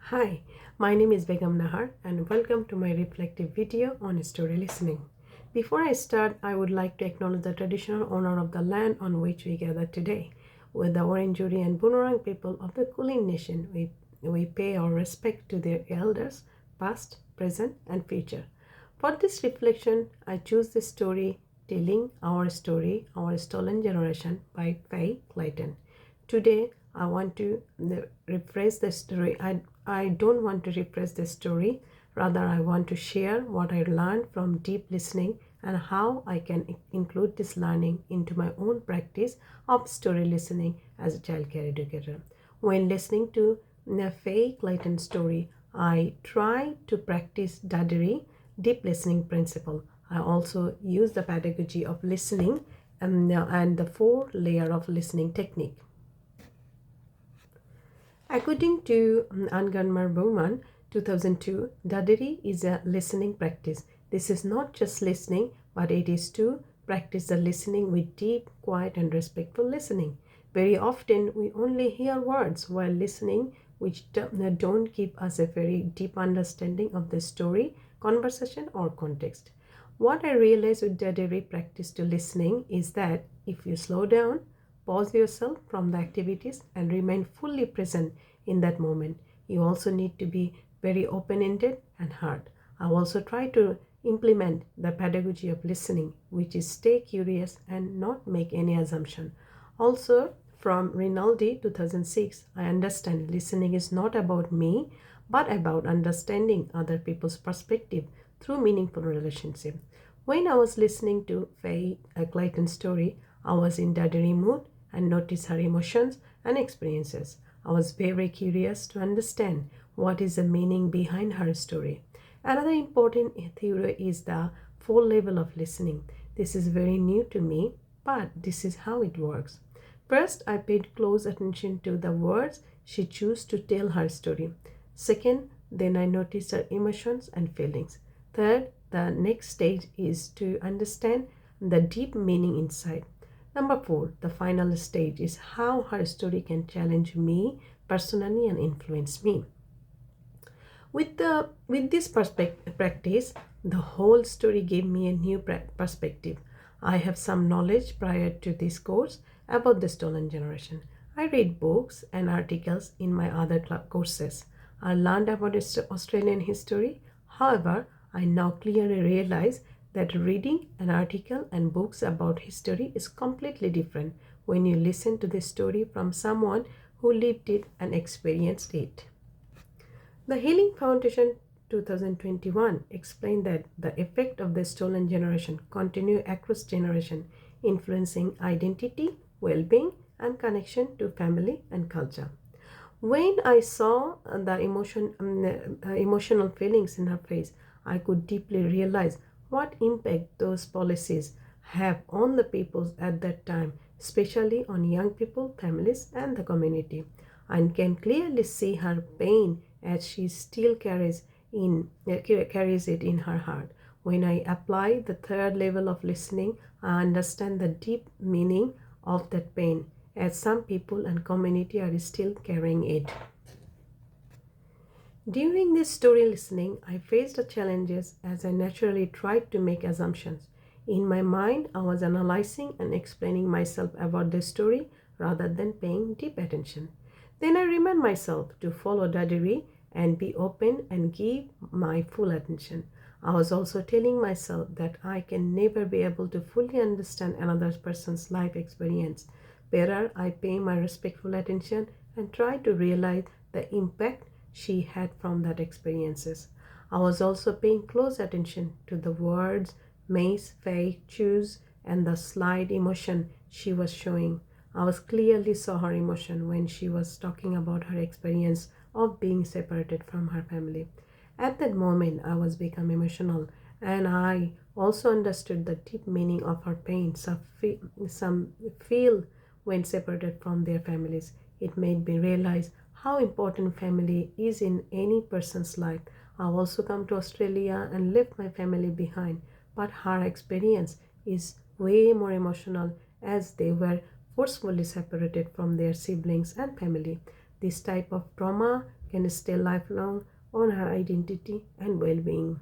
Hi, my name is Begum Nahar and welcome to my reflective video on story listening. Before I start, I would like to acknowledge the traditional owner of the land on which we gather today. With the Wurundjeri and Bunurong people of the Kulin Nation, we pay our respect to their elders, past, present, and future. For this reflection, I choose the story Telling Our Story, Our Stolen Generation by Faye Clayton. Today, I want to rephrase the story. I don't want to rephrase the story. Rather, I want to share what I learned from deep listening and how I can include this learning into my own practice of story listening as a childcare educator. When listening to the Faye Clayton story, I try to practice Dadari, deep listening principle. I also use the pedagogy of listening and the four layer of listening technique. According to Anganmar Bowman, 2002, Dadari is a listening practice. This is not just listening, but it is to practice the listening with deep, quiet, and respectful listening. Very often, we only hear words while listening, which don't give us a very deep understanding of the story, conversation, or context. What I realized with Dadari practice to listening is that if you slow down, pause yourself from the activities and remain fully present in that moment. You also need to be very open-ended and heard. I also try to implement the pedagogy of listening, which is stay curious and not make any assumption. Also, from Rinaldi 2006, I understand listening is not about me, but about understanding other people's perspective through meaningful relationship. When I was listening to Faye Clayton's story, I was in Dadari mood and noticed her emotions and experiences. I was very curious to understand what is the meaning behind her story. Another important theory is the four level of listening. This is very new to me, but this is how it works. First, I paid close attention to the words she chose to tell her story. Second, then I noticed her emotions and feelings. Third, the next stage is to understand the deep meaning inside. Number 4, the final stage is how her story can challenge me personally and influence me. With this practice, the whole story gave me a new perspective. I have some knowledge prior to this course about the stolen generation. I read books and articles in my other courses. I learned about Australian history. However, I now clearly realize that reading an article and books about history is completely different when you listen to the story from someone who lived it and experienced it. The Healing Foundation 2021 explained that the effect of the stolen generation continue across generation, influencing identity, well-being, and connection to family and culture. When I saw the emotional feelings in her face, I could deeply realize what impact those policies have on the people at that time, especially on young people, families, and the community. I can clearly see her pain as she still carries it in her heart. When I apply the third level of listening, I understand the deep meaning of that pain, as some people and community are still carrying it. During this story listening, I faced the challenges as I naturally tried to make assumptions. In my mind, I was analyzing and explaining myself about the story rather than paying deep attention. Then I remind myself to follow Dadari and be open and give my full attention. I was also telling myself that I can never be able to fully understand another person's life experience. Better I pay my respectful attention and try to realize the impact she had from that experiences. I was also paying close attention to the words Mace, Faye, choose, and the slight emotion she was showing. I was clearly saw her emotion when she was talking about her experience of being separated from her family. At that moment, I was become emotional, and I also understood the deep meaning of her pain. Some feel when separated from their families. It made me realize how important family is in any person's life. I've also come to Australia and left my family behind, but her experience is way more emotional as they were forcefully separated from their siblings and family. This type of trauma can stay lifelong on her identity and well-being.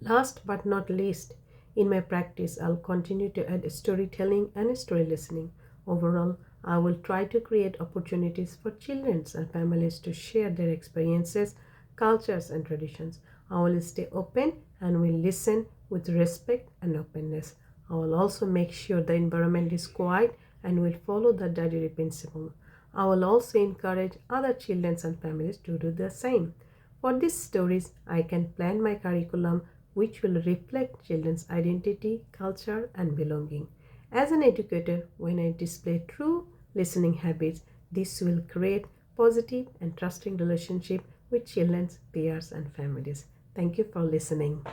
Last but not least, in my practice, I'll continue to add storytelling and story listening. Overall, I will try to create opportunities for children and families to share their experiences, cultures, and traditions. I will stay open and will listen with respect and openness. I will also make sure the environment is quiet and will follow the diary principle. I will also encourage other children and families to do the same. For these stories, I can plan my curriculum which will reflect children's identity, culture, and belonging. As an educator, when I display true listening habits, this will create positive and trusting relationship with children's peers and families. Thank you for listening.